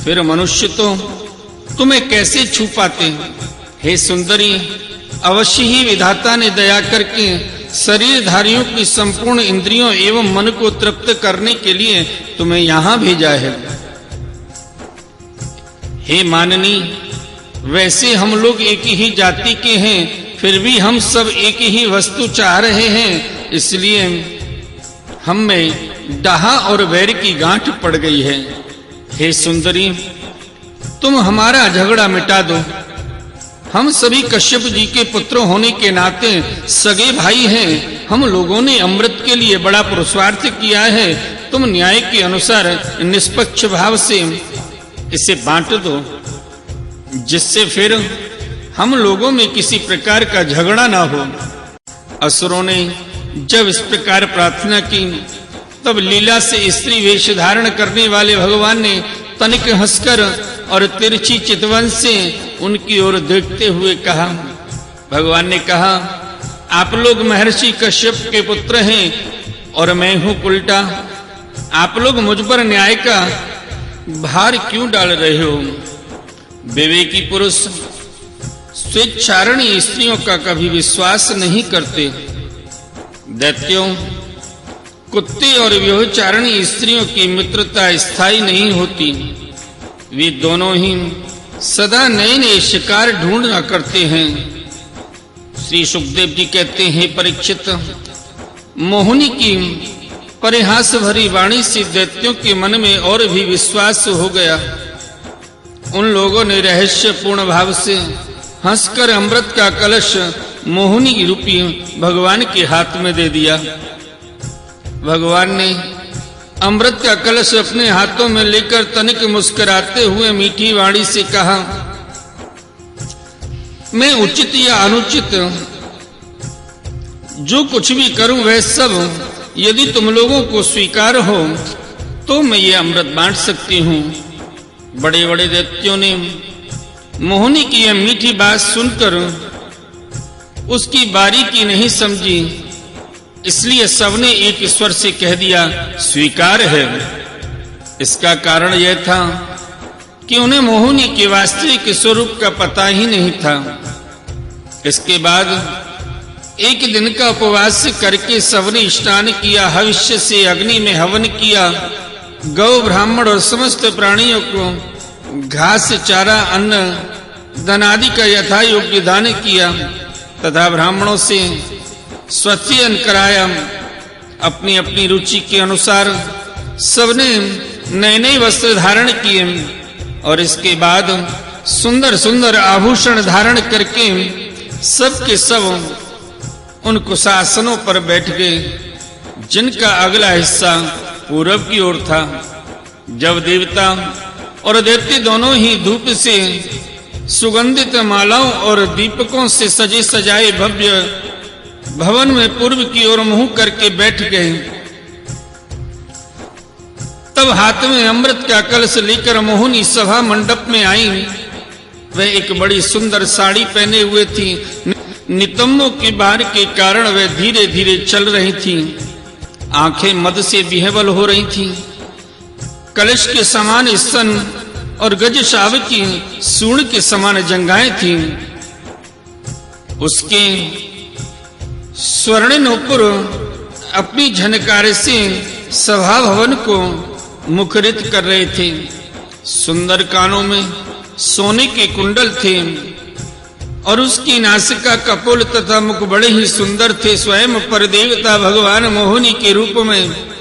फिर मनुष्य तो तुम्हें कैसे छू पाते? हे सुंदरी, अवश्य ही विधाता ने दया करके शरीरधारियों की संपूर्ण इंद्रियों एवं मन को तृप्त करने के लिए तुम्हें यहाँ भेजा है। हे माननी, वैसे हम लोग एक ही जाति के हैं, फिर भी हम सब एक ही वस्तु चाह रहे हैं, इसलिए हम में डाहा और वैर की गांठ पड़ गई है। हे सुंदरी, तुम हमारा झगड़ा मिटा दो। हम सभी कश्यप जी के पुत्र होने के नाते सगे भाई हैं। हम लोगों ने अमृत के लिए बड़ा पुरुषार्थ किया है। तुम न्याय के अनुसार निष्पक्ष भाव से इसे बांट दो, जिससे फिर हम लोगों में किसी प्रकार का झगड़ा ना हो। असुरों ने जब इस प्रकार प्रार्थना की, तब लीला से स्त्री वेश धारण करने वाले भगवान ने तनिक हंसकर और तिरछी चितवन से उनकी ओर देखते हुए कहा, भगवान ने कहा, आप लोग महर्षि कश्यप के पुत्र हैं और मैं हूं उल्टा। आप लोग मुझ पर न्याय का भार क्यों डाल रहे हो? विवेकी पुरुष स्वेच्छारणी स्त्रियों का कभी विश्वास नहीं करते। दैत्यों, कुत्ते और व्यभिचारिणी स्त्रियों की मित्रता स्थायी नहीं होती। वे दोनों ही सदा नए नए शिकार ढूंढना करते हैं। श्री सुखदेव जी कहते हैं, परीक्षित, मोहिनी की परिहास भरी वाणी से दैत्यों के मन में और भी विश्वास हो गया। उन लोगों ने रहस्यपूर्ण भाव से हंसकर अमृत का कलश मोहिनी रूपी भगवान के हाथ में दे दिया। भगवान ने अमृत का कलश अपने हाथों में लेकर तनिक मुस्कुराते हुए मीठी वाणी से कहा, मैं उचित या अनुचित जो कुछ भी करूं वह सब यदि तुम लोगों को स्वीकार हो तो मैं ये अमृत बांट सकती हूं। बड़े बड़े दैत्यों ने मोहिनी की यह मीठी बात सुनकर उसकी बारीकी नहीं समझी, इसलिए सबने एक स्वर से कह दिया, स्वीकार है। इसका कारण यह था कि उन्हें मोहिनी के वास्तविक स्वरूप का पता ही नहीं था। इसके बाद एक दिन का उपवास करके सबने स्नान किया, हविष्य से अग्नि में हवन किया, गौ ब्राह्मण और समस्त प्राणियों को घास चारा अन्न धनादि का यथा योग्य दान किया तथा ब्राह्मणों से स्वच्छयन कराया। अपनी अपनी रुचि के अनुसार सबने नए नए वस्त्र धारण किए और इसके बाद सुंदर सुंदर आभूषण धारण करके सब के सब उन कुशासनों पर बैठ गए, जिनका अगला हिस्सा पूरब की ओर था। जब देवता और दैत्य दोनों ही धूप से सुगंधित मालाओं और दीपकों से सजे सजाए भव्य भवन में पूर्व की ओर मुंह करके बैठ गए, तब हाथ में अमृत का कलश लेकर मोहिनी सभा मंडप में आई। वह एक बड़ी सुंदर साड़ी पहने हुए थी। नितंबों के भार के कारण वह धीरे धीरे चल रही थी। आंखें मद से विह्वल हो रही थी। कलश के समान स्तन और गजशाव की सूर्ण के समान जंघाएं थी। उसके स्वर्ण नूपुर अपनी झनकार से सभा भवन को मुखरित कर रहे थे। सुंदर कानों में सोने के कुंडल थे और उसकी नासिका कपोल तथा मुख बड़े ही सुंदर थे। स्वयं पर देवता भगवान मोहिनी के रूप में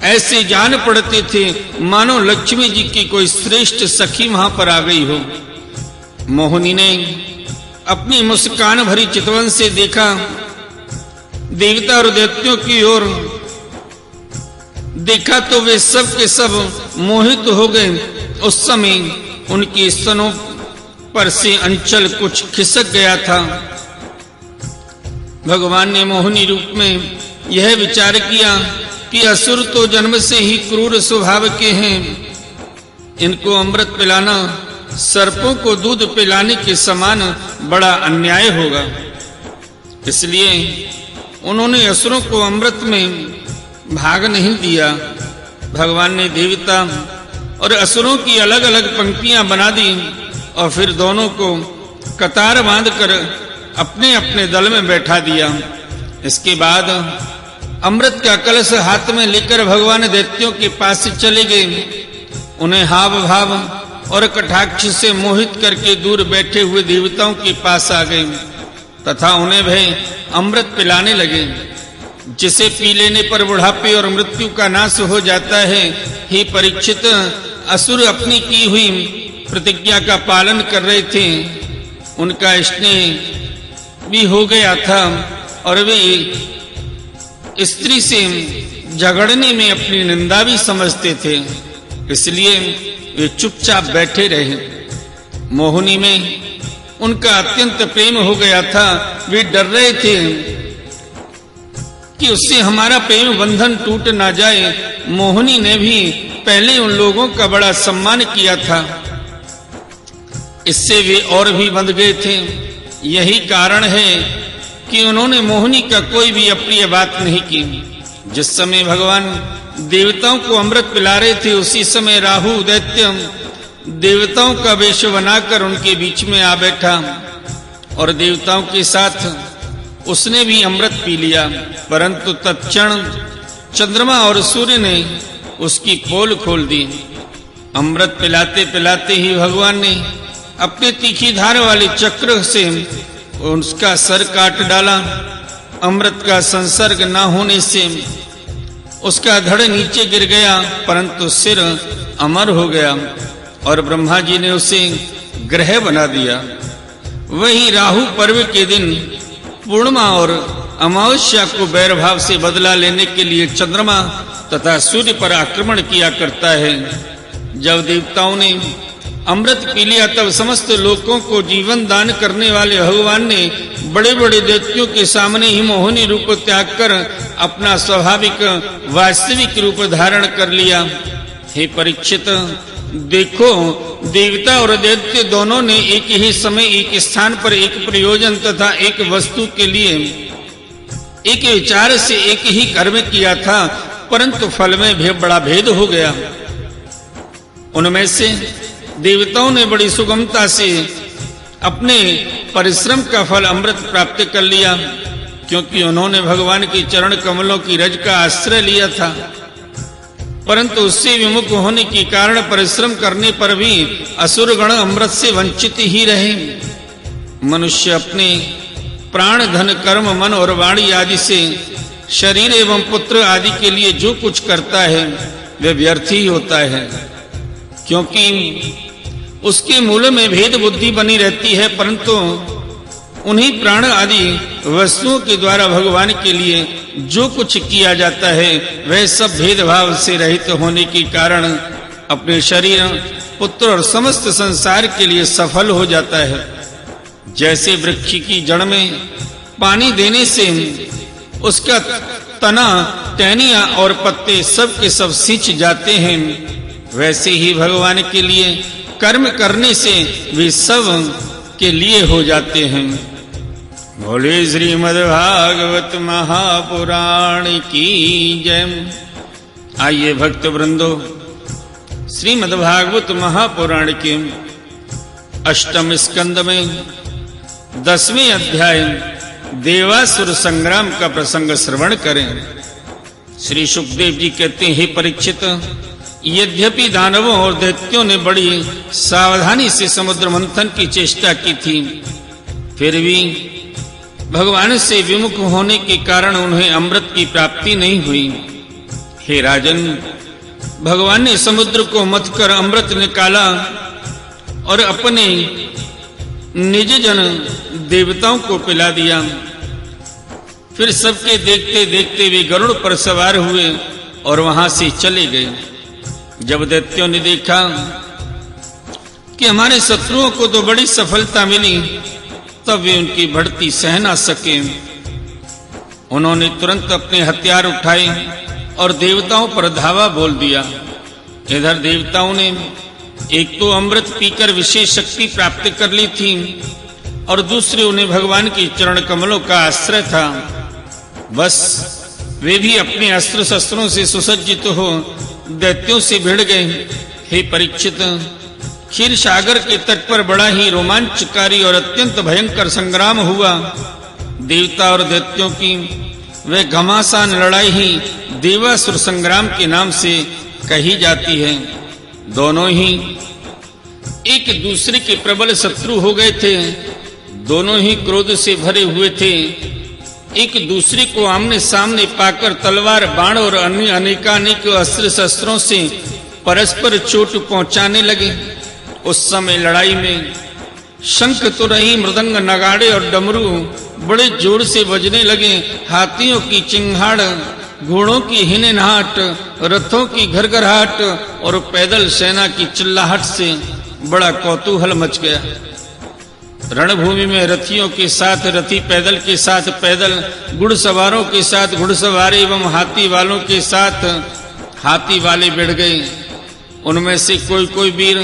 ऐसे जान पड़ते थे मानो लक्ष्मी जी की कोई श्रेष्ठ सखी वहां पर आ गई हो। मोहिनी ने अपनी मुस्कान भरी चितवन से देखा। देवता और दैत्यों की ओर देखा तो वे सब के सब मोहित हो गए। उस समय उनके स्तनों पर से अंचल कुछ खिसक गया था। भगवान ने मोहिनी रूप में यह विचार किया कि असुर तो जन्म से ही क्रूर स्वभाव के हैं, इनको अमृत पिलाना सर्पों को दूध पिलाने के समान बड़ा अन्याय होगा। इसलिए उन्होंने असुरों को अमृत में भाग नहीं दिया। भगवान ने देवता और असुरों की अलग अलग पंक्तियां बना दी और फिर दोनों को कतार बांधकर अपने अपने दल में बैठा दिया। इसके बाद अमृत का कलश हाथ में लेकर भगवान दैत्यों के पास से चले गए। उन्हें हाव भाव और कटाक्ष से मोहित करके दूर बैठे हुए देवताओं के पास आ गए तथा उन्हें वह अमृत पिलाने लगे, जिसे पी लेने पर बुढ़ापे और मृत्यु का नाश हो जाता है। हे परीक्षित, असुर अपनी की हुई प्रतिज्ञा का पालन कर रहे थे। उनका स्नेह भी हो गया था और वे स्त्री से झगड़ने में अपनी निंदा भी समझते थे, इसलिए वे चुपचाप बैठे रहे। मोहिनी में उनका अत्यंत प्रेम हो गया था। वे डर रहे थे कि उससे हमारा प्रेम बंधन टूट ना जाए। मोहिनी ने भी पहले उन लोगों का बड़ा सम्मान किया था, इससे वे और भी बंध गए थे। यही कारण है कि उन्होंने मोहिनी का कोई भी अप्रिय बात नहीं की। जिस समय भगवान देवताओं को अमृत पिला रहे थे, उसी समय राहु दैत्य देवताओं का वेश बनाकर उनके बीच में आ बैठा और देवताओं के साथ उसने भी अमृत पी लिया। परंतु तत्क्षण चंद्रमा और सूर्य ने उसकी पोल खोल दी। अमृत पिलाते पिलाते ही भगवान ने अपने तीखी धार वाले चक्र से उसका सर काट डाला। अमृत का संसर्ग न होने से उसका धड़ नीचे गिर गया, परंतु सिर अमर हो गया और ब्रह्मा जी ने उसे ग्रह बना दिया। वही राहु पर्व के दिन पूर्णिमा और अमावस्या को बैर भाव से बदला लेने के लिए चंद्रमा तथा सूर्य पर आक्रमण किया करता है। जब देवताओं ने अमृत पी लिया, तब समस्त लोगों को जीवन दान करने वाले भगवान ने बड़े बड़े दैत्यों के सामने ही मोहिनी रूप त्याग कर अपना स्वाभाविक वास्तविक रूप धारण कर लिया। हे परीक्षित, देखो, देवता और दैत्य दोनों ने एक ही समय एक स्थान पर एक प्रयोजन तथा एक वस्तु के लिए एक विचार से एक ही कर्म किया था, परंतु फल में भी बड़ा भेद हो गया। उनमें से देवताओं ने बड़ी सुगमता से अपने परिश्रम का फल अमृत प्राप्त कर लिया, क्योंकि उन्होंने भगवान के चरण कमलों की रज का आश्रय लिया था। परंतु उससे विमुख होने के कारण परिश्रम करने पर भी असुरगण अमृत से वंचित ही रहे। मनुष्य अपने प्राण, धन, कर्म, मन और वाणी आदि से शरीर एवं पुत्र आदि के लिए जो कुछ करता है वह व्यर्थ ही होता है, क्योंकि उसके मूल में भेद बुद्धि बनी रहती है। परंतु उन्हीं प्राण आदि वस्तुओं के द्वारा भगवान के लिए जो कुछ किया जाता है वह सब भेदभाव से रहित होने के कारण अपने शरीर, पुत्र और समस्त संसार के लिए सफल हो जाता है। जैसे वृक्ष की जड़ में पानी देने से उसका तना, टहनियां और पत्ते सब के सब सिंच जाते हैं, वैसे ही भगवान के लिए कर्म करने से वे सब के लिए हो जाते हैं। बोले श्रीमद् भागवत महापुराण की जय। आइए भक्त वृंदो, श्रीमद् भागवत महापुराण के अष्टम स्कंद में 10वें अध्याय देवासुर संग्राम का प्रसंग श्रवण करें। श्री सुखदेव जी कहते हैं, हे परीक्षित, यद्यपि दानवों और दैत्यों ने बड़ी सावधानी से समुद्र मंथन की चेष्टा की थी, फिर भी भगवान से विमुख होने के कारण उन्हें अमृत की प्राप्ति नहीं हुई। हे राजन, भगवान ने समुद्र को मथ कर अमृत निकाला और अपने निज जन देवताओं को पिला दिया। फिर सबके देखते देखते वे गरुड़ पर सवार हुए और वहां से चले गए। जब दैत्यों ने देखा कि हमारे शत्रुओं को तो बड़ी सफलता मिली, तब वे उनकी बढ़ती सह ना सके। उन्होंने तुरंत अपने हथियार उठाए और देवताओं पर धावा बोल दिया। इधर देवताओं ने एक तो अमृत पीकर विशेष शक्ति प्राप्त कर ली थी और दूसरे उन्हें भगवान के चरण कमलों का आश्रय था। बस वे भी अपने अस्त्र शस्त्रों से सुसज्जित हो दैत्यों से भिड़ गए। हे परीक्षित, क्षीर सागर के तट पर बड़ा ही रोमांचकारी और अत्यंत भयंकर संग्राम हुआ। देवता और दैत्यों की वह घमासान लड़ाई ही देवासुर संग्राम के नाम से कही जाती है। दोनों ही एक दूसरे के प्रबल शत्रु हो गए थे। दोनों ही क्रोध से भरे हुए थे। एक दूसरे को आमने सामने पाकर तलवार, बाण और अन्य अनेकानेक अस्त्र शस्त्रों से परस्पर चोट पहुंचाने लगे। उस समय लड़ाई में शंख तो रही, मृदंग, नगाड़े और डमरू बड़े जोर से बजने लगे। हाथियों की चिंगाड़, घोड़ों की हिनहिनाहट, रथों की घरघराहट और पैदल सेना की चिल्लाहट से बड़ा कौतूहल मच गया। रणभूमि में रथियों के साथ रथी, पैदल के साथ पैदल, घुड़सवारों के साथ घुड़सवार एवं हाथी वालों के साथ हाथी वाले भिड़ गए। उनमें से कोई कोई वीर